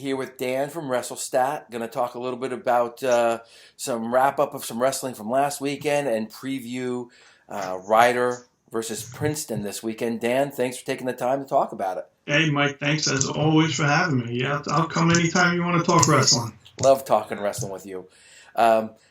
here with Dan from WrestleStat. Going to talk a little bit about some wrap-up of some wrestling from last weekend and preview Ryder versus Princeton this weekend. Dan, thanks for taking the time to talk about it. Hey, Mike, thanks as always for having me. Yeah, I'll come anytime you want to talk wrestling. Love talking wrestling with you.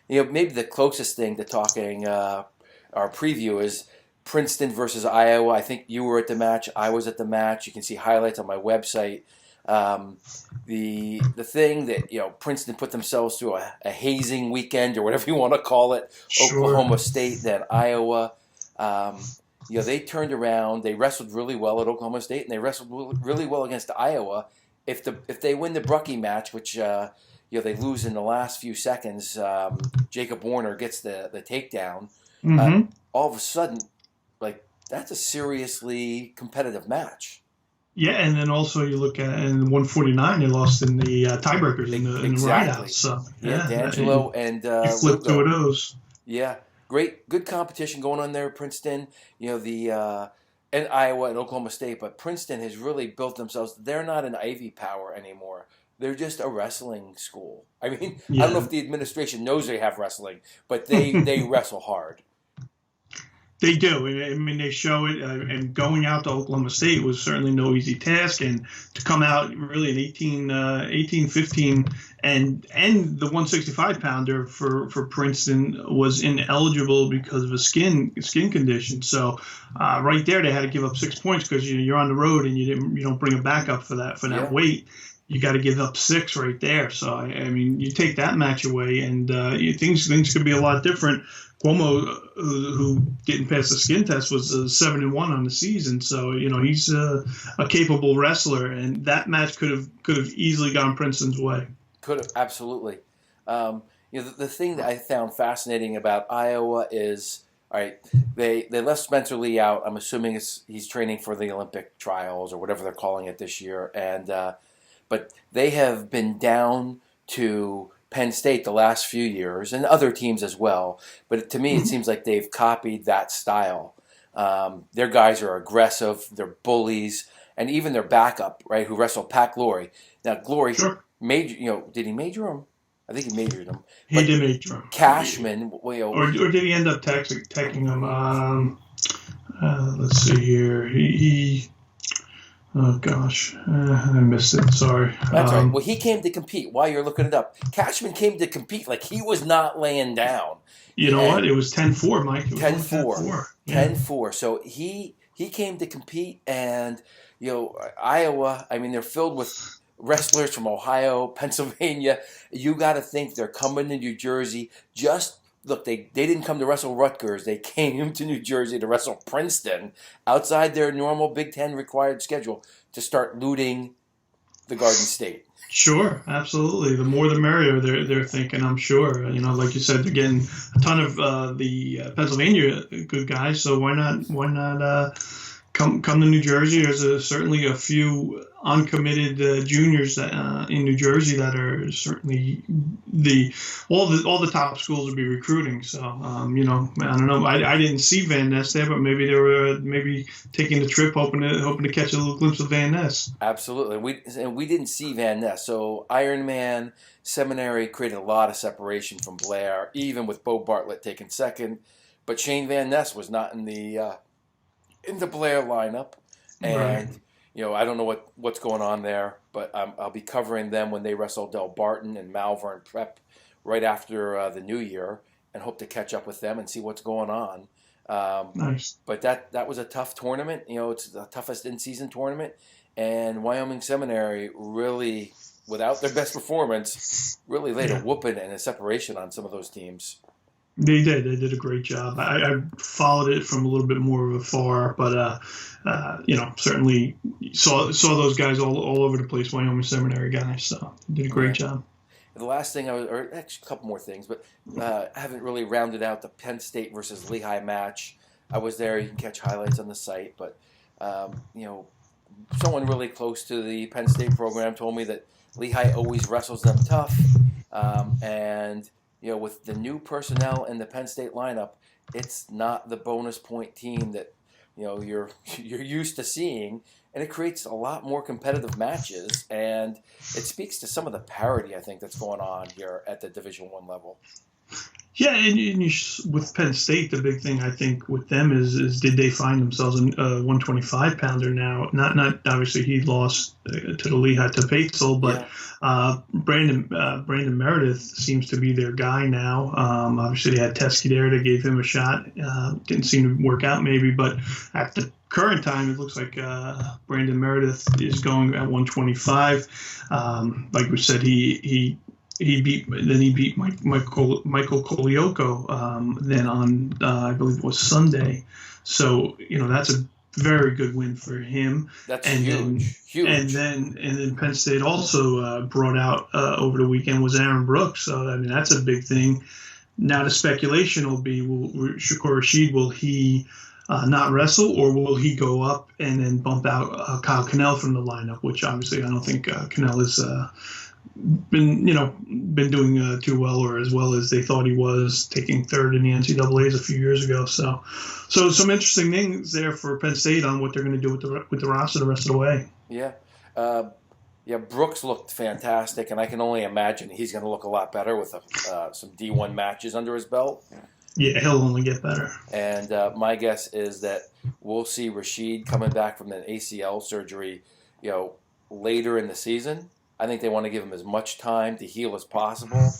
Maybe the closest thing to talking our preview is Princeton versus Iowa. I think you were at the match. I was at the match. You can see highlights on my website. The thing that Princeton put themselves through a hazing weekend or whatever you want to call it. Sure. Oklahoma State, then Iowa. They turned around. They wrestled really well at Oklahoma State, and they wrestled really well against Iowa. If they win the Brucky match, which they lose in the last few seconds, Jacob Warner gets the takedown. Mm-hmm. All of a sudden, that's a seriously competitive match. Yeah, and then also you look at in 149, they lost in the tiebreakers in the ride-out. So D'Angelo and you flipped Lugo. 2 of those. Yeah, good competition going on there at Princeton. And Iowa and Oklahoma State, but Princeton has really built themselves. They're not an Ivy Power anymore. They're just a wrestling school. I mean, I don't know if the administration knows they have wrestling, but they wrestle hard. They do. I mean, they show it. And going out to Oklahoma State was certainly no easy task. And to come out really in 18-15 and the 165-pounder for Princeton was ineligible because of a skin condition. So right there, they had to give up 6 points because you're on the road and you don't bring a backup for that weight. You got to give up 6 right there. So I mean, you take that match away, and things could be a lot different. Cuomo, who getting past the skin test, was 7-1 on the season. So he's a capable wrestler, and that match could have easily gone Princeton's way. Could have, absolutely. The thing that I found fascinating about Iowa is, all right, they left Spencer Lee out. I'm assuming he's training for the Olympic trials or whatever they're calling it this year, and but they have been down to Penn State the last few years, and other teams as well. But to me, it seems like they've copied that style. Their guys are aggressive, they're bullies, and even their backup, right, who wrestled Pat Glory. Now, Glory, did he major him? I think he majored him. He did major him. Cashman, or did he end up taking him? Let's see here. He oh gosh, I missed it. Sorry. That's right. Well, he came to compete. While you're looking it up, Cashman came to compete. He was not laying down. You know what? It was 10-4, Mike. 10-4. 10-4. So he came to compete, and Iowa. I mean, they're filled with wrestlers from Ohio, Pennsylvania. You got to think they're coming to New Jersey. Look, they didn't come to wrestle Rutgers. They came to New Jersey to wrestle Princeton outside their normal Big Ten required schedule to start looting the Garden State. Sure, absolutely. The more the merrier, they're thinking, I'm sure. Like you said, they're getting a ton of the Pennsylvania good guys, so why not come to New Jersey? There's certainly a few uncommitted juniors in New Jersey that are certainly all the top schools will be recruiting. So I don't know. I didn't see Van Ness there, but maybe they were taking the trip, hoping to catch a little glimpse of Van Ness. Absolutely, we didn't see Van Ness. So Ironman Seminary created a lot of separation from Blair, even with Bo Bartlett taking second. But Shane Van Ness was not in the Blair lineup, and right. I don't know what's going on there, but I'll be covering them when they wrestle Del Barton and Malvern Prep right after the New Year, and hope to catch up with them and see what's going on. Nice. But that was a tough tournament. It's the toughest in-season tournament, and Wyoming Seminary really, without their best performance, really laid a whooping and a separation on some of those teams. They did. They did a great job. I followed it from a little bit more of afar, but certainly saw those guys all over the place. Wyoming Seminary guys, so did a great job. The last thing or actually a couple more things, but I haven't really rounded out the Penn State versus Lehigh match. I was there. You can catch highlights on the site, but someone really close to the Penn State program told me that Lehigh always wrestles them tough, and with the new personnel in the Penn State lineup, it's not the bonus point team that you're used to seeing, and it creates a lot more competitive matches, and it speaks to some of the parity I think that's going on here at the Division I level. Yeah, and with Penn State, the big thing I think with them is did they find themselves a 125 pounder now? Not obviously he lost to the Lehigh to Patel, but Brandon Meredith seems to be their guy now. Obviously they had Teskey there, they gave him a shot. Didn't seem to work out maybe, but at the current time it looks like Brandon Meredith is going at 125. Like we said, he beat Michael Kolioko then on I believe it was Sunday, so that's a very good win for him. That's huge. And then Penn State also brought out over the weekend was Aaron Brooks, so I mean that's a big thing. Now the speculation will be: Shakur Rashid, will he not wrestle, or will he go up and then bump out Kyle Cannell from the lineup? Which obviously I don't think Cannell is. Been doing too well, or as well as they thought he was, taking third in the NCAA's a few years ago. So some interesting things there for Penn State on what they're going to do with the roster the rest of the way. Yeah, Brooks looked fantastic, and I can only imagine he's going to look a lot better with some D1 matches under his belt. Yeah, he'll only get better. And my guess is that we'll see Rashid coming back from an ACL surgery, later in the season. I think they want to give him as much time to heal as possible,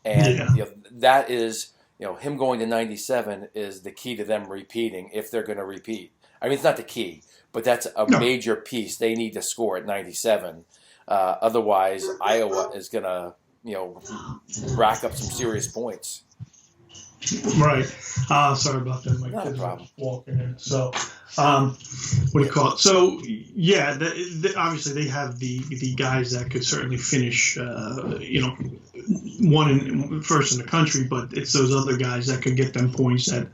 and that is, him going to 97 is the key to them repeating if they're going to repeat. I mean, it's not the key, but that's a major piece they need to score at 97. Otherwise, Iowa is going to, rack up some serious points. Right. Sorry about that. My kids are walking in. So, what do you call it? So, yeah, obviously they have the guys that could certainly finish, first in the country, but it's those other guys that could get them points that,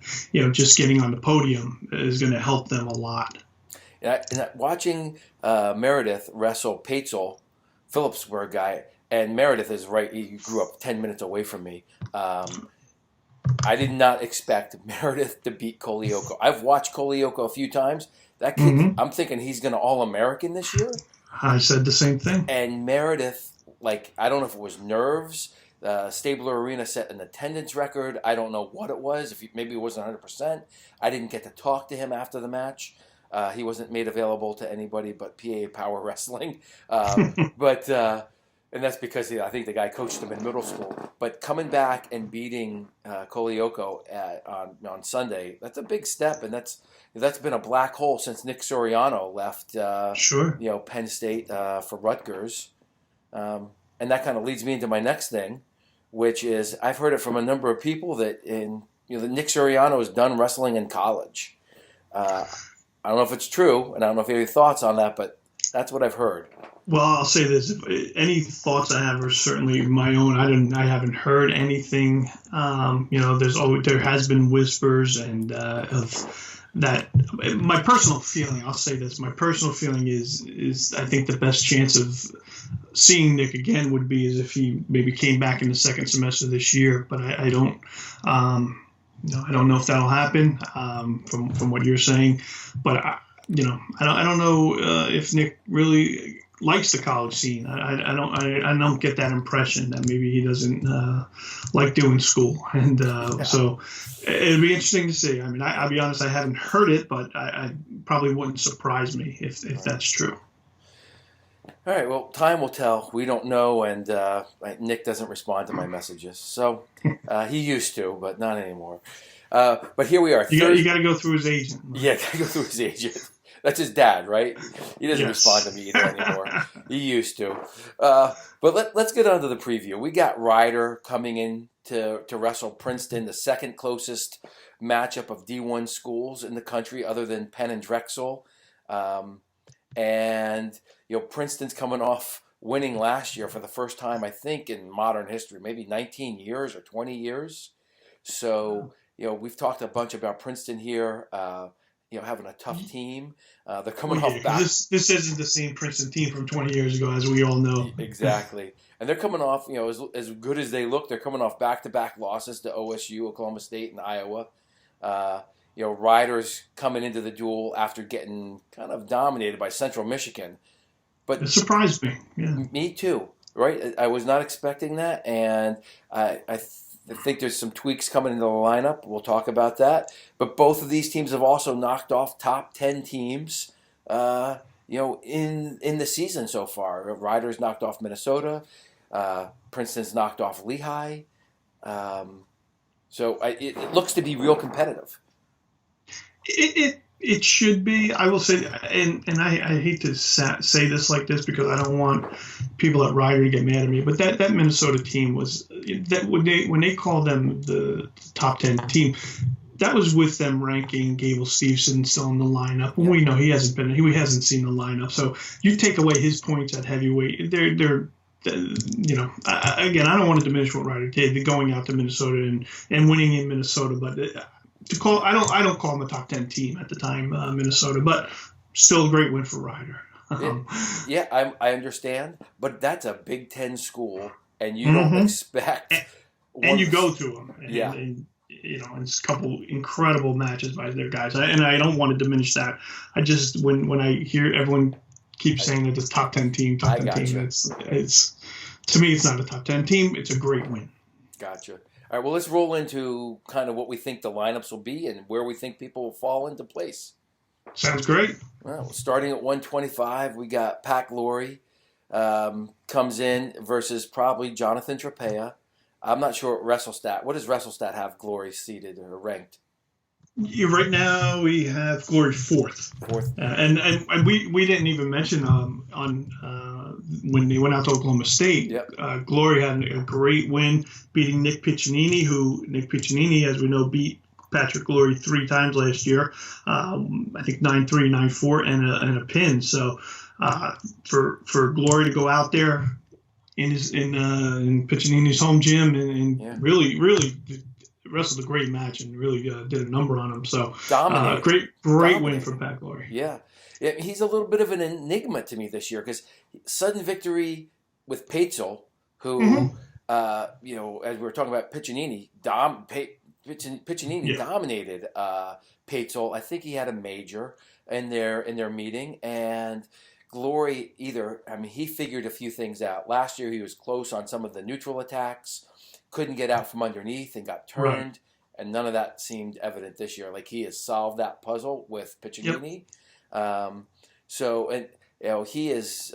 just getting on the podium is going to help them a lot. And watching Meredith wrestle Patel, Phillipsburg guy, and Meredith is right, he grew up 10 minutes away from me. I did not expect Meredith to beat Kolioko. I've watched Kolioko a few times. That kid, I'm thinking he's going to All-American this year. I said the same thing. And Meredith, I don't know if it was nerves. Stabler Arena set an attendance record. I don't know what it was. Maybe it wasn't 100%. I didn't get to talk to him after the match. He wasn't made available to anybody but PA Power Wrestling. And that's because I think the guy coached him in middle school. But coming back and beating Kolioko on Sunday, that's a big step, and that's been a black hole since Nick Soriano left. Penn State for Rutgers, and that kind of leads me into my next thing, which is I've heard it from a number of people that that Nick Soriano is done wrestling in college. I don't know if it's true, and I don't know if you have any thoughts on that, but that's what I've heard. Well, I'll say this: any thoughts I have are certainly my own. I haven't heard anything. There has been whispers of that. My personal feeling, I'll say this: my personal feeling is I think the best chance of seeing Nick again would be as if he maybe came back in the second semester this year. But I don't. I don't know if that'll happen from what you're saying. But I don't know if Nick really likes the college scene. I don't get that impression that maybe he doesn't like doing school, and so it'd be interesting to see. I mean, I'll be honest, I haven't heard it, but I probably wouldn't surprise me if that's true. All right, well, time will tell. We don't know, and Nick doesn't respond to my messages, so he used to, but not anymore. But here we are. You got to go through his agent. Yeah, got to go through his agent. That's his dad, right? He doesn't respond to me either anymore. He used to. But let's get on to the preview. We got Ryder coming in to wrestle Princeton, the second closest matchup of D1 schools in the country other than Penn and Drexel. And Princeton's coming off winning last year for the first time, I think, in modern history, maybe 19 years or 20 years. So, we've talked a bunch about Princeton here. Having a tough team. They're coming off back. This isn't the same Princeton team from 20 years ago, as we all know. Exactly. And they're coming off, as good as they look, they're coming off back-to-back losses to OSU, Oklahoma State, and Iowa. Riders coming into the duel after getting kind of dominated by Central Michigan. But it surprised me. Yeah. Me too. Right? I was not expecting that, and I think there's some tweaks coming into the lineup. We'll talk about that. But both of these teams have also knocked off top 10 teams, in the season so far. Riders knocked off Minnesota. Princeton's knocked off Lehigh. So it looks to be real competitive. It should be. I will say, and I hate to say this like this because I don't want people at Rider to get mad at me, but that Minnesota team was that when they called them the top 10 team, that was with them ranking Gable Steveson still in the lineup. And we know he hasn't seen the lineup. So you take away his points at heavyweight, they're again, I don't want to diminish what Rider did going out to Minnesota and winning in Minnesota, but I don't call them a top 10 team at the time, Minnesota, but still a great win for Rider. I understand, but that's a Big Ten school, and you don't expect. And you go to them, and it's a couple incredible matches by their guys, and I don't want to diminish that. I just when I hear everyone keeps saying that it's top 10 team, it's to me it's not a top 10 team. It's a great win. Gotcha. All right, well, let's roll into kind of what we think the lineups will be and where we think people will fall into place. Sounds great. Well, starting at 125, we got Pat Glory comes in versus probably Jonathan Trapea. I'm not sure what does WrestleStat have Glory seated or ranked? Right now we have Glory fourth. And we didn't even mention when they went out to Oklahoma State. Yep. Glory had a great win beating Nick Piccinini, who Nick Piccinini, as we know, beat Patrick Glory 3 times last year. I think 9-3, 9-4, and a pin. So for Glory to go out there in Piccinini's home gym and really wrestled a great match and really did a number on him. So great win for Pat Glory. Yeah, he's a little bit of an enigma to me this year because sudden victory with Paetzel, who as we were talking about Piccinini, Piccinini dominated Paetzel. I think he had a major in their meeting, and Glory he figured a few things out. Last year he was close on some of the neutral attacks. Couldn't get out from underneath and got turned, and none of that seemed evident this year. Like he has solved that puzzle with Piccinini. He is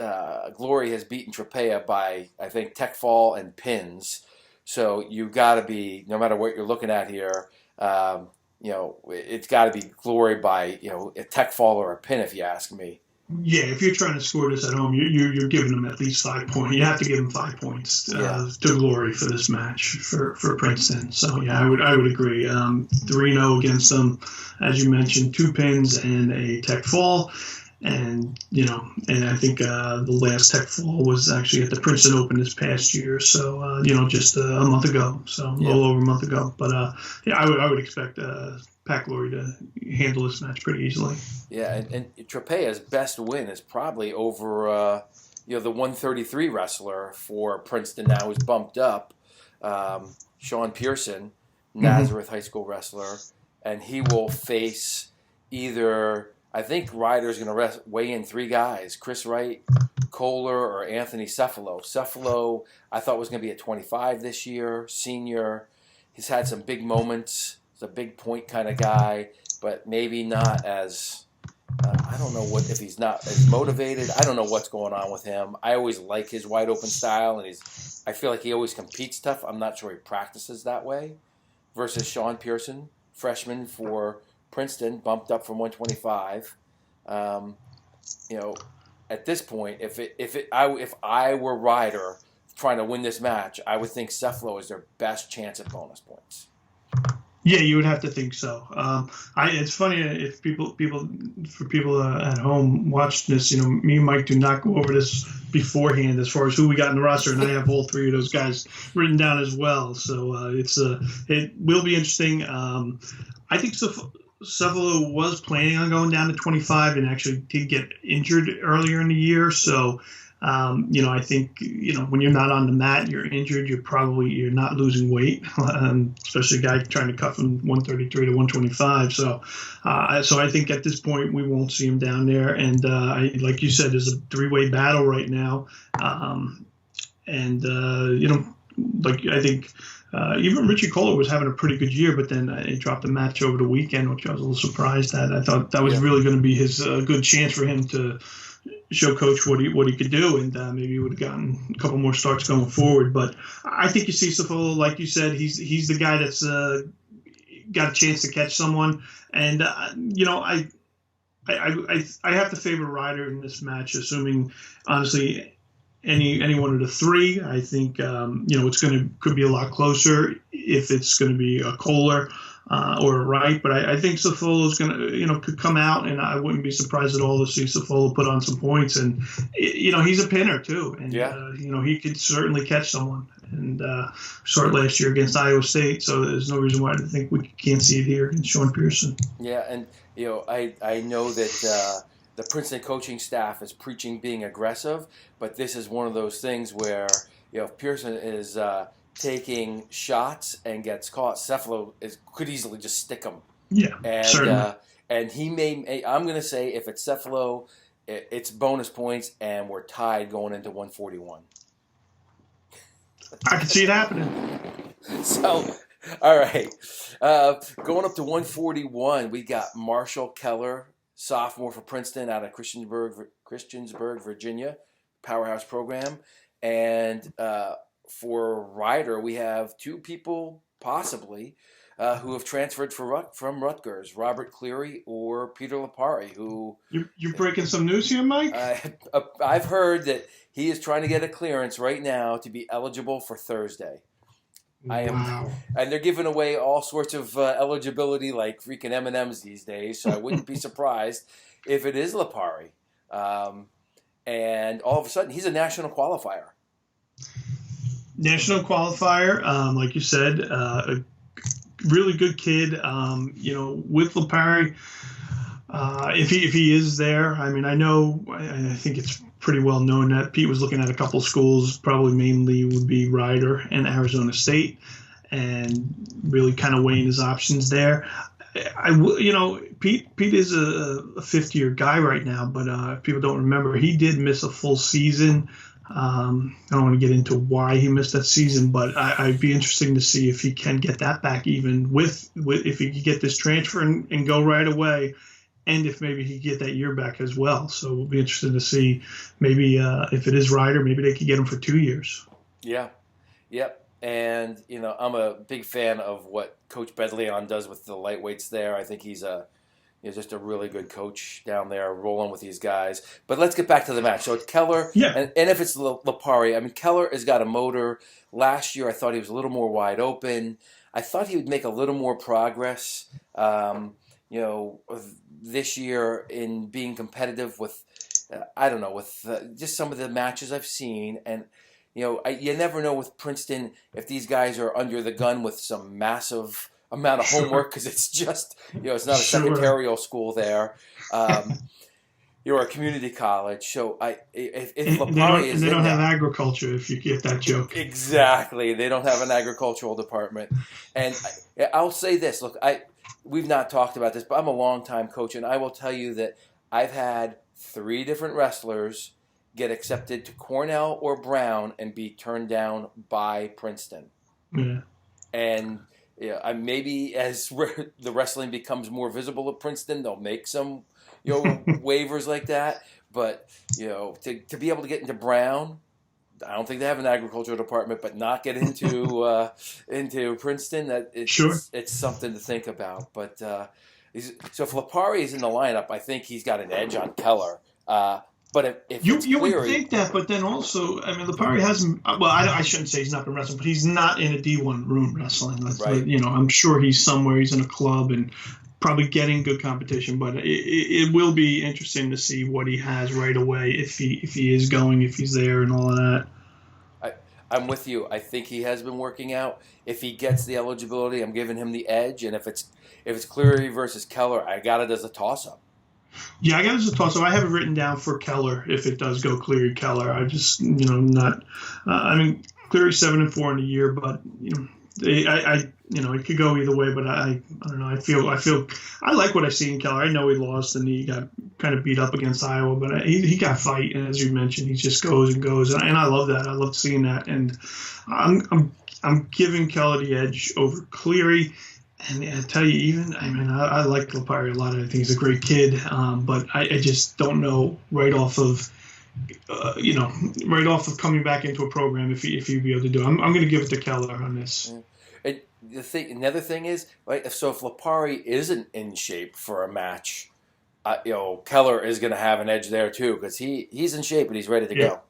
Glory has beaten Trapea by I think tech fall and pins. So you got to be, no matter what you're looking at here, it's got to be Glory by a tech fall or a pin if you ask me. Yeah, if you're trying to score this at home, you're giving them at least 5 points. You have to give them 5 points to Glory for this match for Princeton. So yeah, I would agree. 3-0 against them, as you mentioned, 2 pins and a tech fall, and I think the last tech fall was actually at the Princeton Open this past year. So just a month ago, so a little over a month ago. But I would expect Pat Glory to handle this match pretty easily. Yeah, and Trapea's best win is probably over the 133 wrestler for Princeton now who's bumped up, Sean Pearson, Nazareth High School wrestler, and he will face either, I think Ryder's going to weigh in 3 guys, Chris Wright, Kohler, or Anthony Cephalo. Cephalo I thought was going to be at 25 this year, senior. He's had some big moments. He's a big point kind of guy, but maybe not as I don't know if he's not as motivated. I don't know what's going on with him. I always like his wide open style, and I feel like he always competes tough. I'm not sure he practices that way. Versus Sean Pearson, freshman for Princeton, bumped up from 125. At this point, if I were Ryder trying to win this match, I would think Cephalo is their best chance at bonus points. Yeah, you would have to think so. It's funny if people at home watch this. Me and Mike do not go over this beforehand as far as who we got in the roster, and I have all 3 of those guys written down as well. So it will be interesting. I think Cephalo was planning on going down to 25 and actually did get injured earlier in the year. So I think when you're not on the mat, you're injured. You're not losing weight, especially a guy trying to cut from 133 to 125. So I think at this point we won't see him down there. And like you said, there's a three-way battle right now. Like I think even Richie Kohler was having a pretty good year, but then he dropped a match over the weekend, which I was a little surprised at. I thought that was really going to be his good chance for him to show coach what he could do, and maybe he would have gotten a couple more starts going forward. But I think you see Saffola, like you said, he's the guy that's got a chance to catch someone, and I have to favor Ryder in this match, assuming honestly any one of the three. I think it's could be a lot closer if it's going to be a Kohler or a Wright, but I think Saffola is could come out, and I wouldn't be surprised at all to see Saffola put on some points. And he's a pinner too, and he could certainly catch someone. And saw it last year against Iowa State, so there's no reason why I think we can't see it here against Sean Pearson. Yeah, and I know that the Princeton coaching staff is preaching being aggressive, but this is one of those things where if Pearson is taking shots and gets caught, Cephalo could easily just stick him. Yeah, and certainly. And he may. I'm going to say if it's Cephalo, it's bonus points, and we're tied going into 141. I can see it happening. So, all right, going up to 141, we got Marshall Keller, sophomore for Princeton out of Christiansburg, Virginia, powerhouse program, and for Ryder, we have two people possibly who have transferred from Rutgers, Robert Cleary or Peter Lipari, who... You're breaking some news here, Mike? I've heard that he is trying to get a clearance right now to be eligible for Thursday. Wow. And they're giving away all sorts of eligibility like freaking M&Ms these days, so I wouldn't be surprised if it is Lipari. And all of a sudden, he's a national qualifier. National qualifier, like you said, a really good kid. With Lipari, if he is there, I mean, I think it's pretty well known that Pete was looking at a couple schools, probably mainly would be Ryder and Arizona State, and really kind of weighing his options there. Pete is a fifth-year guy right now, but if people don't remember, he did miss a full season. I don't want to get into why he missed that season, but I'd be interesting to see if he can get that back, even with if he could get this transfer and go right away, and if maybe he could get that year back as well. So we'll be interested to see maybe if it is Ryder, maybe they could get him for 2 years. Yeah, yep. And I'm a big fan of what Coach Bedleon does with the lightweights there. I think he's just a really good coach down there, rolling with these guys. But let's get back to the match. So it's Keller, and if it's Lipari, I mean, Keller has got a motor. Last year, I thought he was a little more wide open. I thought he would make a little more progress, this year in being competitive with, just some of the matches I've seen. And, you never know with Princeton if these guys are under the gun with some massive amount of homework, because it's just, it's not a secretarial school there. You're a community college, so if Lipari is they don't have agriculture, if you get that joke. Exactly, they don't have an agricultural department. And I'll say this: look, we've not talked about this, but I'm a longtime coach, and I will tell you that I've had 3 different wrestlers get accepted to Cornell or Brown and be turned down by Princeton. Yeah, and. Yeah, maybe as the wrestling becomes more visible at Princeton, they'll make some, waivers like that. But to be able to get into Brown, I don't think they have an agricultural department, but not get into Princeton, it's something to think about. But so if Lipari is in the lineup, I think he's got an edge on Keller. But if you would think that, but then also, I mean, Lipari hasn't. Well, I shouldn't say he's not been wrestling, but he's not in a D1 room wrestling. Right. I'm sure he's somewhere. He's in a club and probably getting good competition. But it will be interesting to see what he has right away if he is going, if he's there, and all of that. I'm with you. I think he has been working out. If he gets the eligibility, I'm giving him the edge. And if it's Cleary versus Keller, I got it as a toss-up. Yeah, I got as a toss. So I have it written down for Keller if it does go Cleary Keller. I just not. I mean, Cleary 7-4 in the year, but it could go either way. But I don't know. I like what I see in Keller. I know he lost and he got kind of beat up against Iowa, but he got fight, and as you mentioned, he just goes and goes, and I love that. I love seeing that, and I'm giving Keller the edge over Cleary. And I tell you, I like Lopari a lot. I think he's a great kid, but I just don't know right off of coming back into a program if he'd be able to do it. I'm going to give it to Keller on this. And another thing is, right? So if Lopari isn't in shape for a match, Keller is going to have an edge there too, because he's in shape and he's ready to go.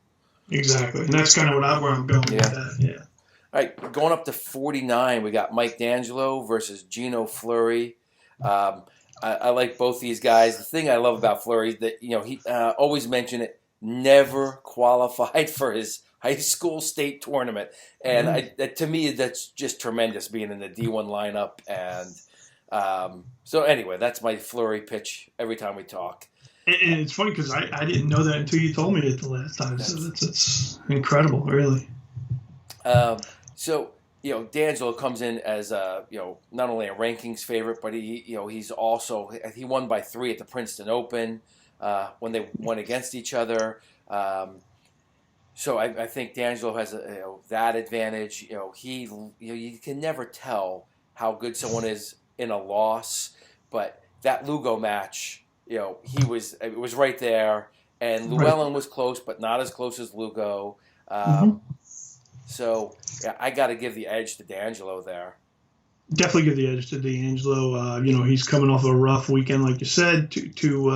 Exactly, and that's kind of where I'm going with that. Yeah. All right, going up to 49, we got Mike D'Angelo versus Gino Fleury. I like both these guys. The thing I love about Fleury is that he always mention it, never qualified for his high school state tournament, and to me that's just tremendous being in the D1 lineup. And so anyway, that's my Fleury pitch every time we talk. And it's funny because I didn't know that until you told me it the last time. So it's incredible, really. So D'Angelo comes in as not only a rankings favorite, but he's also he won by 3 at the Princeton Open when they won against each other. So I think D'Angelo has that advantage. You can never tell how good someone is in a loss, but that Lugo match, it was right there, and Llewellyn was close, but not as close as Lugo. So, I got to give the edge to D'Angelo there. Definitely give the edge to D'Angelo. He's coming off a rough weekend, like you said. Two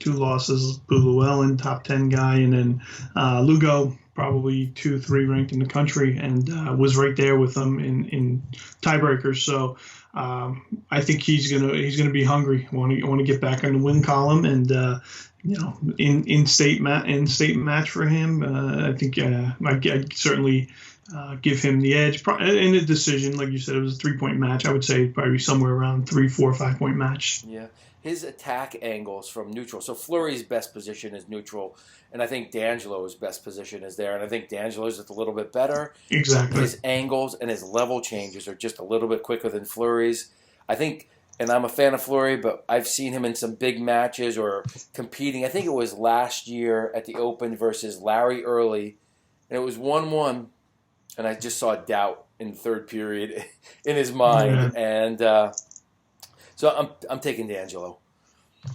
losses. Llewellyn, top 10 guy, and then Lugo, probably 2-3 ranked in the country, and was right there with them in tiebreakers. So I think he's gonna be hungry. Want to get back on the win column, and in state match for him. I think I'd certainly give him the edge in the decision. Like you said, it was a 3-point match. I would say probably somewhere around 3, 4, 5-point match. Yeah, his attack angles from neutral. So Fleury's best position is neutral, and I think D'Angelo's best position is there. And I think D'Angelo's just a little bit better. Exactly. His angles and his level changes are just a little bit quicker than Fleury's. I think. And I'm a fan of Fleury, but I've seen him in some big matches or competing. I think it was last year at the Open versus Larry Early, and it was 1-1, and I just saw doubt in the third period in his mind. And so I'm taking D'Angelo.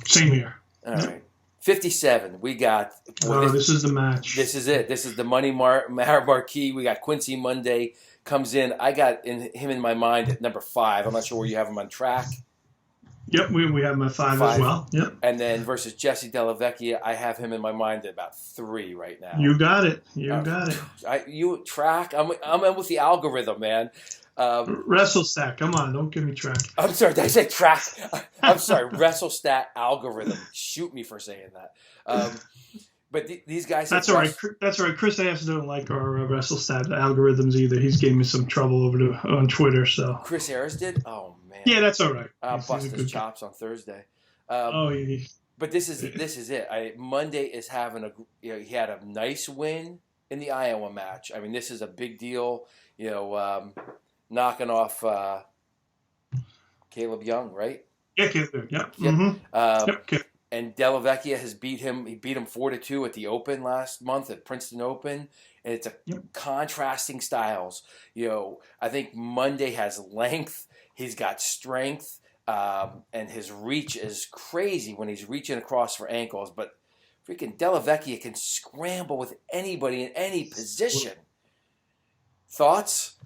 Same here. All right. 57, we got... this is the match. This is it. This is the money marquee. We got Quincy Monday comes in. I got him in my mind at number 5. I'm not sure where you have him on track. Yep, we have him at 5 as well. Yep. And then versus Jesse Della Vecchia, I have him in my mind at about 3 right now. You got it. Got it. You track. I'm in with the algorithm, man. WrestleStat. Come on, don't give me track. I'm sorry. Did I say track? I'm sorry. WrestleStat algorithm. Shoot me for saying that. But these guys. That's all right. That's all right. Chris Ayers doesn't like our WrestleStat algorithms either. He's gave me some trouble on Twitter. So Chris Ayers did. Oh man. Yeah, that's all right. I'll bust his chops on Thursday. Yeah. But this is it. Monday is having he had a nice win in the Iowa match. I mean, this is a big deal. Knocking off Caleb Young, right? Yeah, Caleb. Yep. Mm-hmm. And Della Vecchia has beat him. He beat him 4-2 at the Open last month at Princeton Open, and it's contrasting styles. I think Monday has length. He's got strength, and his reach is crazy when he's reaching across for ankles. But freaking Della Vecchia can scramble with anybody in any position. Thoughts?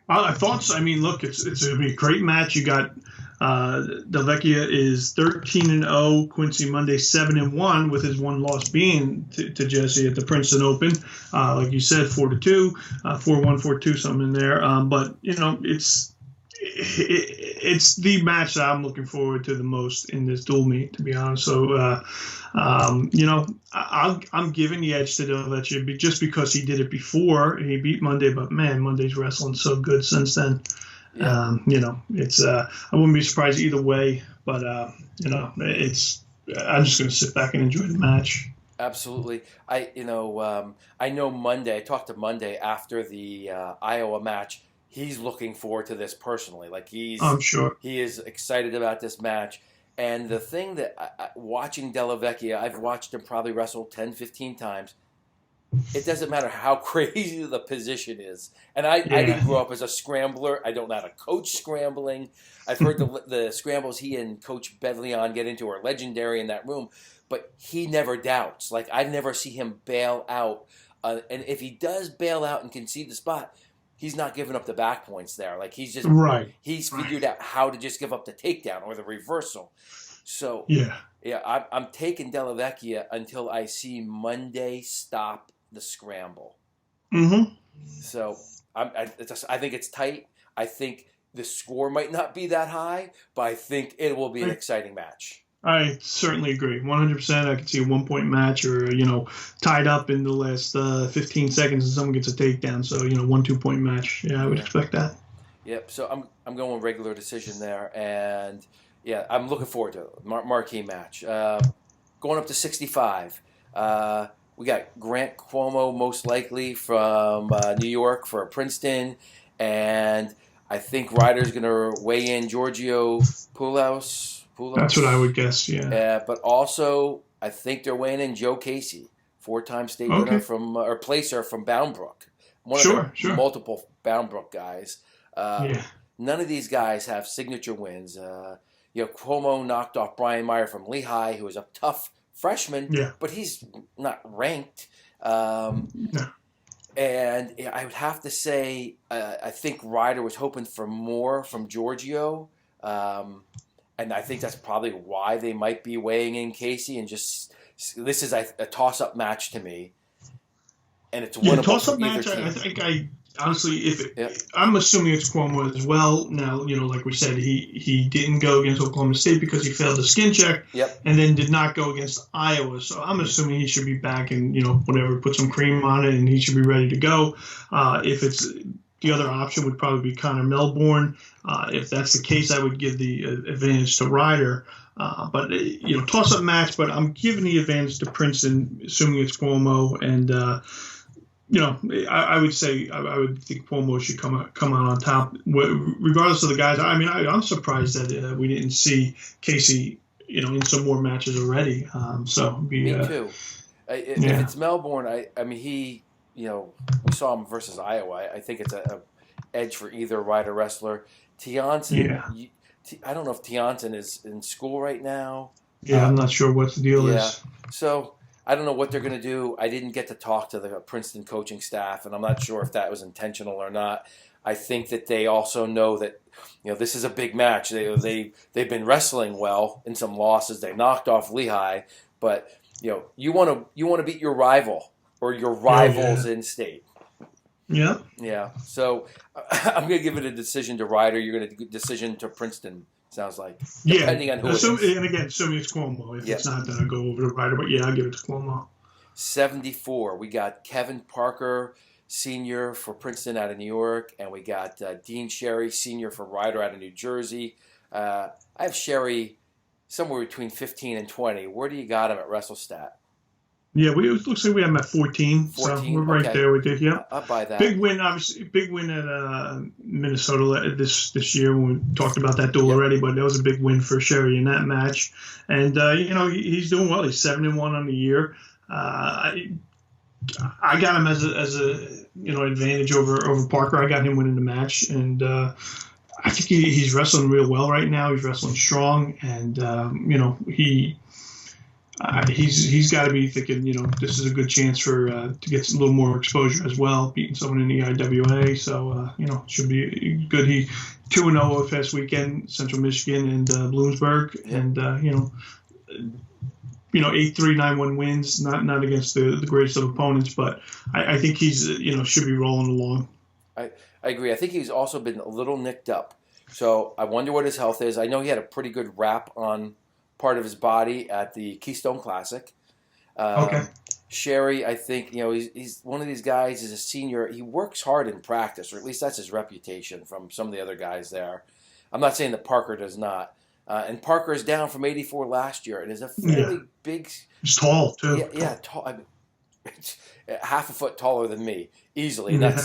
Thoughts? I mean, look, it's going to be a great match. You got Della Vecchia is 13-0. Quincy Monday 7-1, with his one loss being to Jesse at the Princeton Open. Like you said, 4-2, 4-1, 4-2, something in there. But it's the match that I'm looking forward to the most in this dual meet, to be honest. So, I'm giving the edge to Della Vecchia just because he did it before. He beat Monday, but man, Monday's wrestling so good since then. Yeah. It's I wouldn't be surprised either way, but it's I'm just going to sit back and enjoy the match. Absolutely. I know Monday. I talked to Monday after the Iowa match. He's looking forward to this personally. Like I'm sure. he is excited about this match. And the thing that watching Della Vecchia, I've watched him probably wrestle 10, 15 times. It doesn't matter how crazy the position is. And I didn't grow up as a scrambler. I don't know how to coach scrambling. I've heard the scrambles he and Coach Bedleon get into are legendary in that room. But he never doubts. Like, I never see him bail out. And if he does bail out and concede the spot, he's not giving up the back points there. Like, he's figured out how to just give up the takedown or the reversal. So, yeah, I'm taking Della Vecchia until I see Monday stop the scramble. Mm-hmm. So I think it's tight. I think the score might not be that high, but I think it will be an exciting match. I certainly agree. 100%. I could see a 1-point match or, tied up in the last 15 seconds and someone gets a takedown. So, 1-2 point match. Yeah, I would expect that. Yep. So I'm going regular decision there. And, yeah, I'm looking forward to it. Marquee match. Going up to 65. We got Grant Cuomo most likely from New York for Princeton. And I think Ryder's going to weigh in Giorgio Poulos. That's what I would guess, yeah. But also, I think they're weighing in Joe Casey, 4-time state winner or placer from Bound Brook. One of the multiple Bound Brook guys. None of these guys have signature wins. Cuomo knocked off Brian Meyer from Lehigh, who was a tough freshman, but he's not ranked. No. And I would have to say, I think Ryder was hoping for more from Giorgio. And I think that's probably why they might be weighing in Casey. And just this is a toss-up match to me, and it's winnable toss-up for either match. team. I think honestly, I'm assuming it's Cuomo as well. Now, like we said, he didn't go against Oklahoma State because he failed the skin check, and then did not go against Iowa. So I'm assuming he should be back and whatever, put some cream on it, and he should be ready to go. If it's the other option would probably be Connor Melbourne. If that's the case, I would give the advantage to Ryder. But toss-up match. But I'm giving the advantage to Princeton, assuming it's Cuomo. And I would say I would think Cuomo should come out on top, regardless of the guys. I mean, I'm surprised that we didn't see Casey, in some more matches already. Me too. If it's Melbourne, I mean he. We saw him versus Iowa. I think it's a edge for either Ryder wrestler. Tianson, I don't know if Tianson is in school right now. Yeah, I'm not sure what the deal is. So I don't know what they're going to do. I didn't get to talk to the Princeton coaching staff, and I'm not sure if that was intentional or not. I think that they also know that this is a big match. They've been wrestling well in some losses. They knocked off Lehigh, but you want to beat your rival or your rivals in state. Yeah. Yeah. So I'm going to give it a decision to Ryder. You're going to give a decision to Princeton, sounds like. Depending on who it is. And again, assuming it's Cuomo. If it's not, then I'll go over to Ryder. But I'll give it to Cuomo. 74. We got Kevin Parker, Sr. for Princeton out of New York. And we got Dean Sherry, Sr. for Ryder out of New Jersey. I have Sherry somewhere between 15 and 20. Where do you got him at WrestleStat? Yeah, it looks like we have him at 14, so we're right there with it. Yeah, I'll buy that. Big win, obviously. Big win at Minnesota this year when we talked about that duel already. But that was a big win for Sherry in that match, and he's doing well. He's 7-1 on the year. I got him as a advantage over Parker. I got him winning the match, and I think he's wrestling real well right now. He's wrestling strong, and he's got to be thinking, this is a good chance for to get a little more exposure as well, beating someone in the IWA. So, should be good. He 2-0 past weekend, Central Michigan and Bloomsburg, and 8-3, 9-1 wins, not against the greatest of opponents, but I think he's should be rolling along. I agree. I think he's also been a little nicked up, so I wonder what his health is. I know he had a pretty good wrap on part of his body at the Keystone Classic. Sherry, I think, he's one of these guys. He's a senior. He works hard in practice, or at least that's his reputation from some of the other guys there. I'm not saying that Parker does not, And Parker is down from 84 last year and is a fairly big. He's tall too. Yeah, tall. I mean, half a foot taller than me easily. Yeah.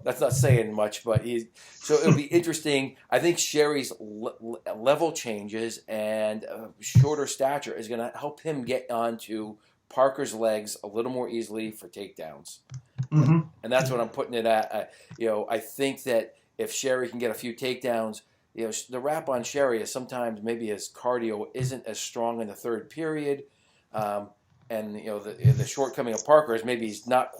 That's not saying much, but so it'll be interesting. I think Sherry's level changes and shorter stature is going to help him get onto Parker's legs a little more easily for takedowns. Mm-hmm. And that's what I'm putting it at. I think that if Sherry can get a few takedowns, the rap on Sherry is sometimes maybe his cardio isn't as strong in the third period. And the shortcoming of Parker is maybe he's not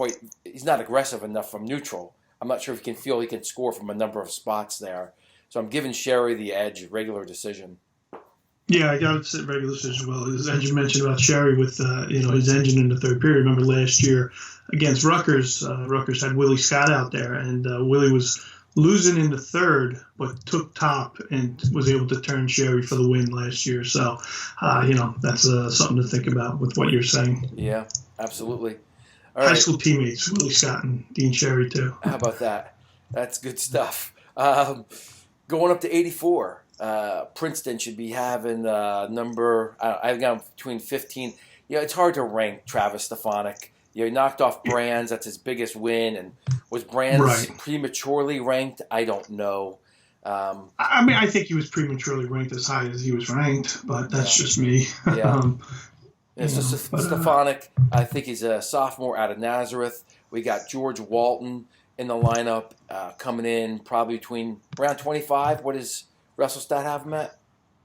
aggressive enough from neutral. I'm not sure if he can score from a number of spots there. So I'm giving Sherry the edge, regular decision. Yeah, I got to regular decision as well. As you mentioned about Sherry with his engine in the third period. Remember last year against Rutgers, Rutgers had Willie Scott out there, and Willie was losing in the third, but took top and was able to turn Sherry for the win last year. So, that's something to think about with what you're saying. Yeah, absolutely. All High school teammates, Willie Scott and Dean Sherry, too. How about that? That's good stuff. Going up to 84, Princeton should be having number, I've got between 15. It's hard to rank Travis Stefanik. He knocked off Brands. That's his biggest win. And was Brands prematurely ranked? I don't know. I think he was prematurely ranked as high as he was ranked, but that's just me. Yeah. Stefanik, I think he's a sophomore out of Nazareth. We got George Walton in the lineup coming in probably between around 25. What does WrestleStat have him at?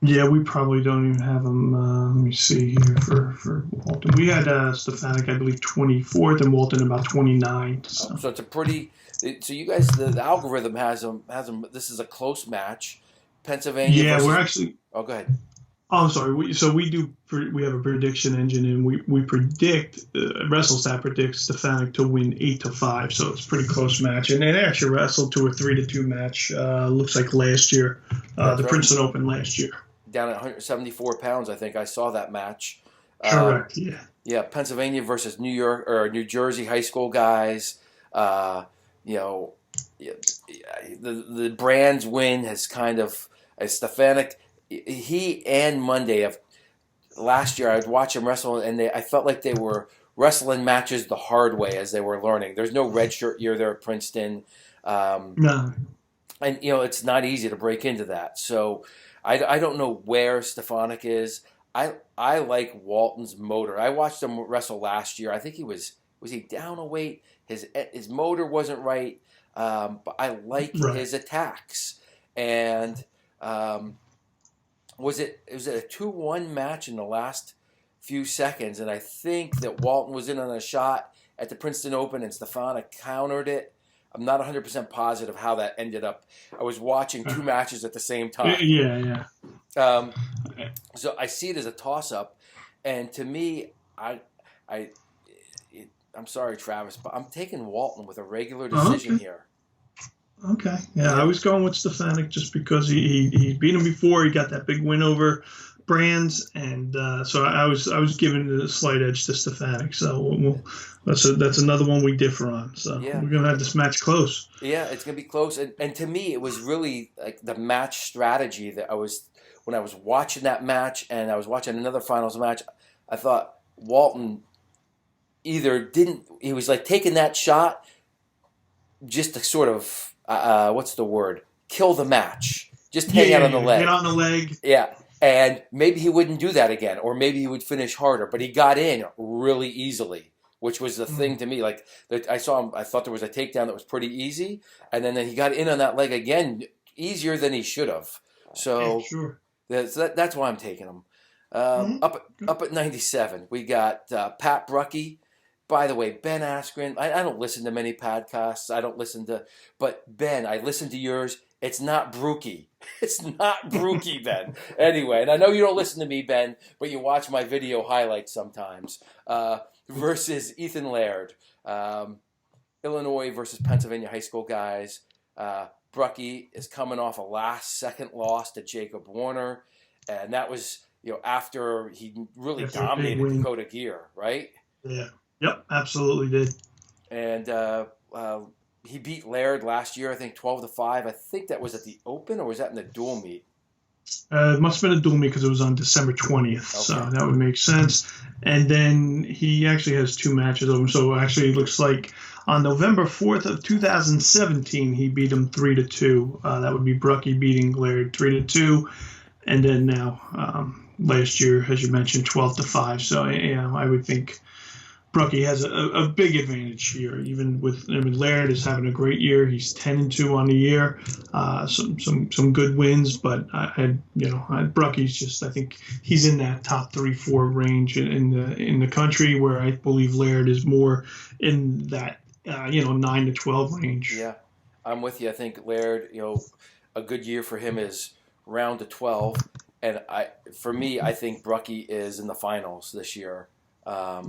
Yeah, we probably don't even have him. Let me see here for Walton. We had Stefanik, I believe, 24th, and Walton about 29. So it's a pretty. So you guys, the algorithm has him. This is a close match. Pennsylvania. Yeah, versus, we're actually. Oh, go ahead. Oh, I'm sorry. We have a prediction engine, and we predict WrestleStat predicts Stefanik to win 8-5. So it's a pretty close match, and they actually wrestled to a 3-2 match. Looks like last year, the Princeton Open last year. Down at 174 pounds, I think I saw that match. Correct. Yeah. Yeah, Pennsylvania versus New York or New Jersey high school guys. The Brands win has kind of Stefanik. He and Monday of last year, I'd watch him wrestle, and I felt like they were wrestling matches the hard way as they were learning. There's no redshirt year there at Princeton. No. And, it's not easy to break into that. So I don't know where Stefanik is. I like Walton's motor. I watched him wrestle last year. I think was he down a weight? His motor wasn't right, but I like his attacks. And was it a 2-1 match in the last few seconds? And I think that Walton was in on a shot at the Princeton Open, and Stefanik countered it. I'm not 100% positive how that ended up. I was watching two matches at the same time. Yeah. So I see it as a toss-up, and to me, I'm sorry, Travis, but I'm taking Walton with a regular decision here. Okay. Yeah, I was going with Stefanik just because he beat him before. He got that big win over Brands, and so I was giving a slight edge to Stefanik. So that's another one we differ on. So we're gonna have this match close. Yeah, it's gonna be close. And to me, it was really like the match strategy that when I was watching that match, and I was watching another finals match. I thought Walton he was like taking that shot just to sort of kill the match, just hang out on the leg. Hit on the leg. Yeah. And maybe he wouldn't do that again, or maybe he would finish harder. But he got in really easily, which was the thing to me. Like I saw him, I thought there was a takedown that was pretty easy, and then he got in on that leg again, easier than he should have. So that's why I'm taking him. Up at 97, we got Pat Bruckey. By the way, Ben Askren, I don't listen to many podcasts. But Ben, I listen to yours. It's not Brookie. It's not Brookie, Ben. Anyway, and I know you don't listen to me, Ben, but you watch my video highlights sometimes. Versus Ethan Laird. Illinois versus Pennsylvania high school guys. Bruckey is coming off a last-second loss to Jacob Warner. And that was, after he really dominated Dakota Gear, right? Yeah. Yep, absolutely did. And he beat Laird last year, I think 12-5. I think that was at the Open, or was that in the dual meet? It must have been a dual meet because it was on December 20th, so Okay. that would make sense. And then he actually has two matches over. So actually, it looks like on November 4th of 2017, he beat him 3-2. That would be Brucky beating Laird 3-2, and then now last year, as you mentioned, 12-5. So yeah, I would think Brucky has a big advantage here. Even with, I mean, Laird is having a great year. He's 10-2 on the year. Some good wins, but Brucky's just, I think he's in that top 3-4 range in the country, where I believe Laird is more in that 9-12 range. Yeah, I'm with you. I think Laird, a good year for him is round to 12, and for me, I think Brucky is in the finals this year. Um,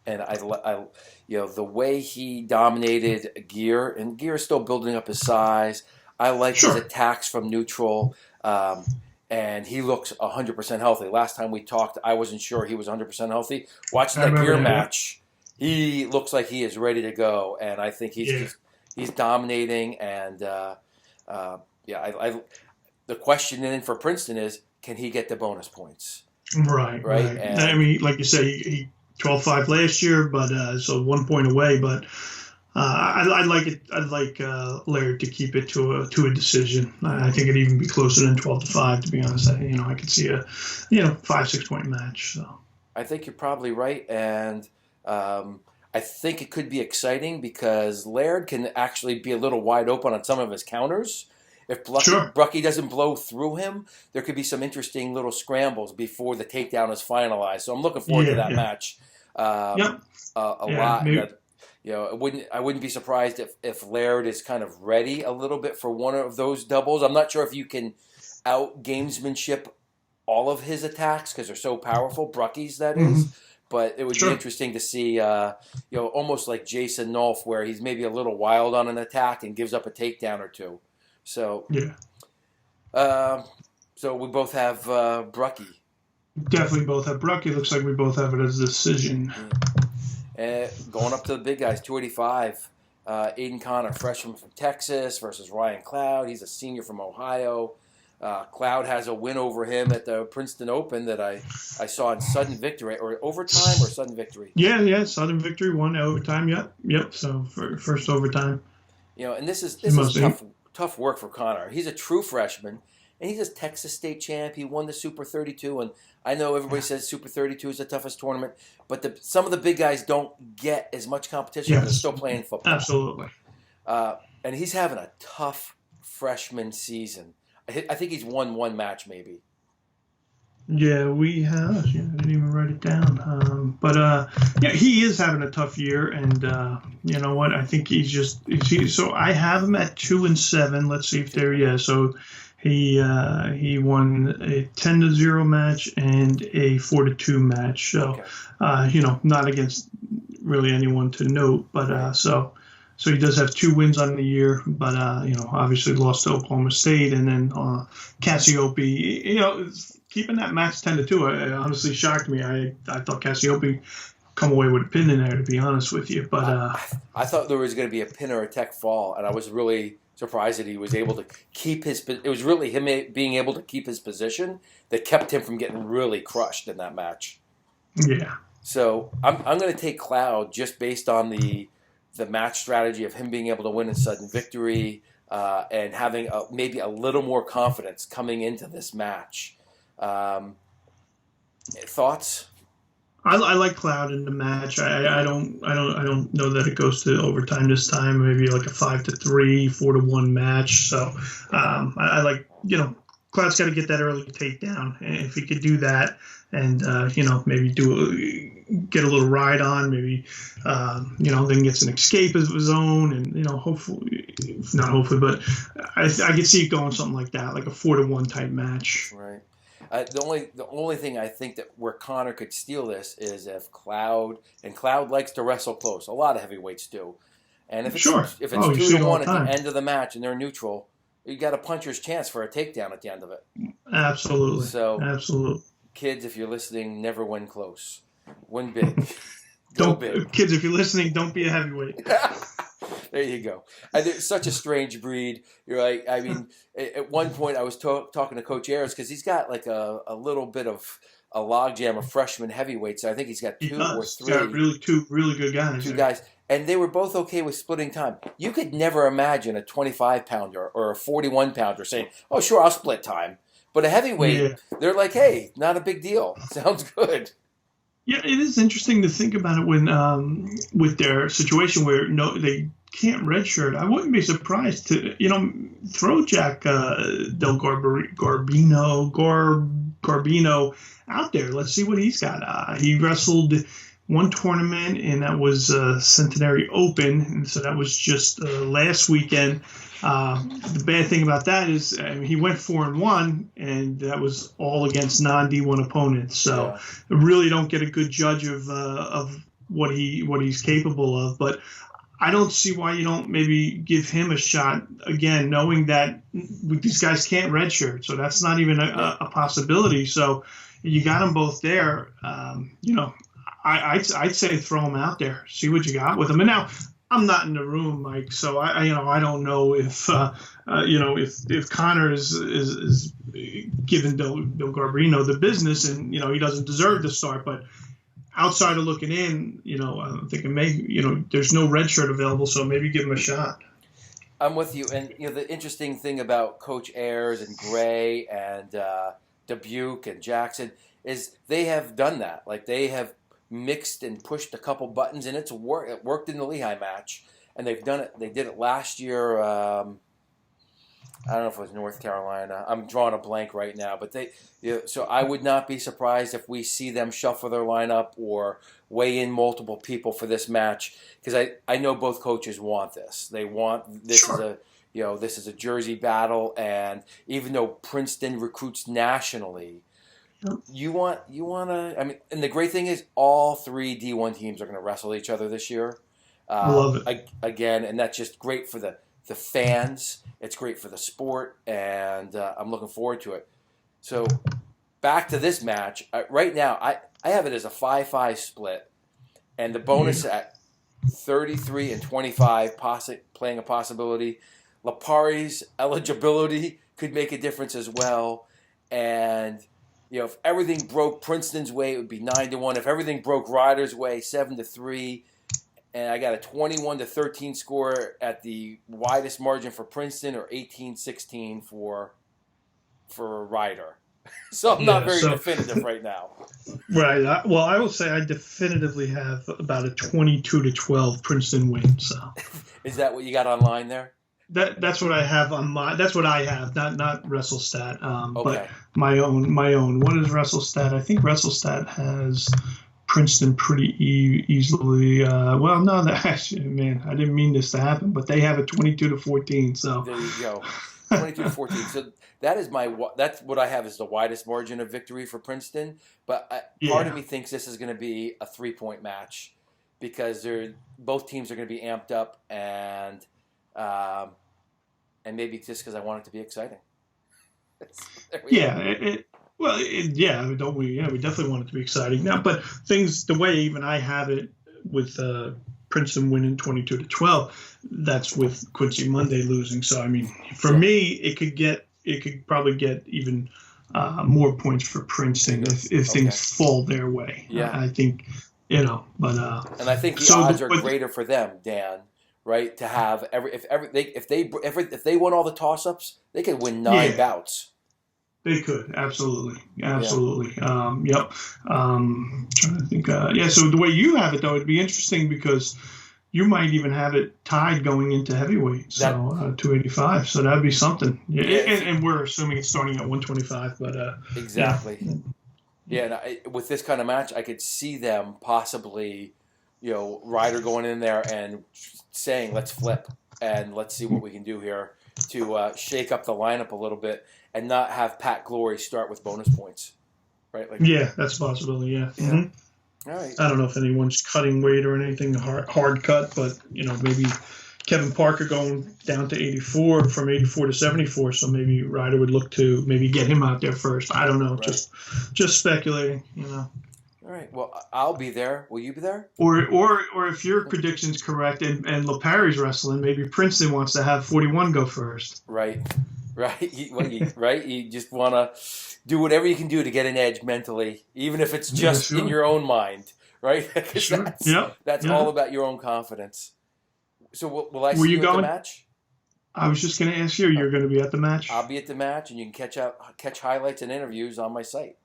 and the way he dominated Gear, and Gear is still building up his size. I like his Sure. attacks from neutral, and he looks 100% healthy. Last time we talked, I wasn't sure he was 100% healthy. Watching I that remember Gear that. Yeah. match, he looks like he is ready to go, and I think Yeah. he's dominating. And the question then for Princeton is, can he get the bonus points? Right, Right, right. I and mean, like you say, he 12-5 last year, but so 1 point away. But I'd like it. I'd like Laird to keep it to a decision. I think it'd even be closer than 12-5. To be honest, I could see a 5-6 point match. So I think you're probably right, and I think it could be exciting because Laird can actually be a little wide open on some of his counters. If sure. Brucky doesn't blow through him, there could be some interesting little scrambles before the takedown is finalized. So I'm looking forward to Yeah, that yeah. match um, Yep. a Yeah. lot. Maybe. I wouldn't be surprised if Laird is kind of ready a little bit for one of those doubles. I'm not sure if you can out gamesmanship all of his attacks because they're so powerful. Brucky's, that Hmm. is. But it would be Sure. interesting to see, almost like Jason Nolf, where he's maybe a little wild on an attack and gives up a takedown or two. So, Yeah. uh, so we both have Brucky. Definitely both have Brucky. Looks like we both have it as a decision. Going up to the big guys, 285. Aiden Connor, freshman from Texas, versus Ryan Cloud. He's a senior from Ohio. Cloud has a win over him at the Princeton Open that I saw in sudden victory, or overtime, or sudden victory. Yeah, yeah. Southern victory, won overtime. Yep. So first overtime. And this is Must be. tough work for Connor. He's a true freshman, and he's a Texas State champ. He won the Super 32, and I know everybody says Super 32 is the toughest tournament, but some of the big guys don't get as much competition. They're Yes. still playing football. Absolutely. And he's having a tough freshman season. I think he's won one match, maybe. Yeah, we have. Yeah, I didn't even write it down. But yeah, he is having a tough year, and you know what? I think so I have him at 2-7. Let's see if they're yeah. So he won a 10-0 match and a 4-2 match. So Okay. not against really anyone to note, but Right. So he does have two wins on the year, but obviously lost to Oklahoma State, and then Cassiope, keeping that match 10-2, honestly shocked me. I thought Cassiope come away with a pin in there, to be honest with you. But I thought there was going to be a pin or a tech fall, and I was really surprised that he was able to keep his. It was really him being able to keep his position that kept him from getting really crushed in that match. yeah, So I'm going to take Cloud just based on the match strategy of him being able to win in sudden victory and having maybe a little more confidence coming into this match. Thoughts? I like Cloud in the match. I don't know that it goes to overtime this time. Maybe like a 5-3, 4-1 match. So I like Cloud's got to get that early takedown. And if he could do that, and maybe get a little ride on, maybe then gets an escape of his own, and hopefully not hopefully, but I could see it going something like that, like a 4-1 type match. Right. The only thing I think that where Connor could steal this is if Cloud likes to wrestle close. A lot of heavyweights do, and if it's Sure. if it's Oh, you see it all 2-1 the at time. the end of the match and they're neutral, you got a puncher's chance for a takedown at the end of it. Absolutely. So, Absolutely. kids, if you're listening, never win close. Win big. Go big. Kids, if you're listening, don't be a heavyweight. There you go. And it's such a strange breed. You're like, I mean, at one point I was talking to Coach Ayers because he's got like a little bit of a logjam of freshman heavyweights. I think he's got two or three. He's got two really good guys. Two guys. And they were both okay with splitting time. You could never imagine a 25-pounder or a 41-pounder saying, oh, sure, I'll split time. But a heavyweight, they're like, hey, not a big deal. Sounds good. Yeah, it is interesting to think about it when with their situation where they can't redshirt. I wouldn't be surprised to throw Jack Del Garbino out there. Let's see what he's got. He wrestled one tournament, and that was Centenary Open, and so that was just last weekend. The bad thing about that is he went 4-1, and that was all against non-D1 opponents. So I really don't get a good judge of what he's capable of. But I don't see why you don't maybe give him a shot again, knowing that these guys can't redshirt, so that's not even a possibility. So you got them both there. I'd say throw them out there, see what you got with them. And now, I'm not in the room, Mike, so I don't know if if Connor is giving Del Garbino the business, and he doesn't deserve to start. But outside of looking in, I'm thinking maybe there's no red shirt available, so maybe give him a shot. I'm with you, and the interesting thing about Coach Ayers and Gray and Dubuque and Jackson is they have done that. Like they have mixed and pushed a couple buttons, and it worked in the Lehigh match, and they've done it. They did it last year. I don't know if it was North Carolina. I'm drawing a blank right now, but so I would not be surprised if we see them shuffle their lineup or weigh in multiple people for this match, because I know both coaches want this. They want this this is a Jersey battle, and even though Princeton recruits nationally, you want to. I mean, and the great thing is, all three D1 teams are going to wrestle each other this year. Love it again, and that's just great for the fans. It's great for the sport, and I'm looking forward to it. So, back to this match. Right now, I have it as a 5-5 split, and the bonus at 33 and 25 playing a possibility. Lapari's eligibility could make a difference as well, and if everything broke Princeton's way, it would be 9-1. If everything broke Ryder's way, 7-3. And I got a 21-13 score at the widest margin for Princeton, or 18-16 for Ryder. So I'm not very definitive right now. Right. Well, I will say I definitively have about a 22-12 Princeton win. So is that what you got online there? That's what I have on my. That's what I have, not WrestleStat. Okay. But my own. What is WrestleStat? I think WrestleStat has Princeton pretty easily. Well, no, actually, man, I didn't mean this to happen, but they have it 22-14. So there you go, 22-14. So that's what I have is the widest margin of victory for Princeton. But part of me thinks this is going to be a 3-point match because both teams are going to be amped up, and maybe just because I want it to be exciting. Don't we? Yeah, we definitely want it to be exciting now. But the way even I have it with Princeton winning 22-12, that's with Quincy Monday losing. So I mean, for me, it could probably get even more points for Princeton if things fall their way. Yeah, I think but and I think the odds are greater for them, Dan. Right, to have if they won all the toss-ups, they could win 9 bouts. They could absolutely. Yep. Trying to think. So the way you have it though, it'd be interesting because you might even have it tied going into heavyweight. So 285. So that'd be something. Yeah, and we're assuming it's starting at 125. But exactly. Yeah, and with this kind of match, I could see them possibly, Ryder going in there and saying, let's flip and let's see what we can do here to shake up the lineup a little bit and not have Pat Glory start with bonus points, right? That's a possibility, yeah. Mm-hmm. All right. I don't know if anyone's cutting weight or anything hard cut, but, maybe Kevin Parker going down to 84 from 84 to 74, so maybe Ryder would look to maybe get him out there first. I don't know, right. Just speculating, All right. Well, I'll be there. Will you be there? Or if your prediction's correct and LaPerry's wrestling, maybe Princeton wants to have 41 go first. Right. Right. Right. You just want to do whatever you can do to get an edge mentally, even if it's just in your own mind, right? Because Sure. that's all about your own confidence. So will I Were see you you at the going? match? I was just going to ask you. You're going to be at the match. I'll be at the match, and you can catch highlights and interviews on my site.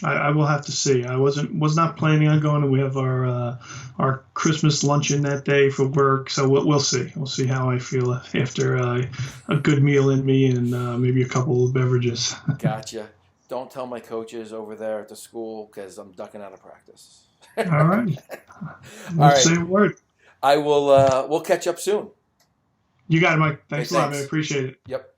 I will have to see. I was not planning on going. We have our Christmas luncheon that day for work, so we'll see. We'll see how I feel after a good meal in me and maybe a couple of beverages. Gotcha. Don't tell my coaches over there at the school because I'm ducking out of practice. All right. All right. Say a word. I will. We'll catch up soon. You got it, Mike. Thanks Hey, a lot, man. Appreciate it. Yep.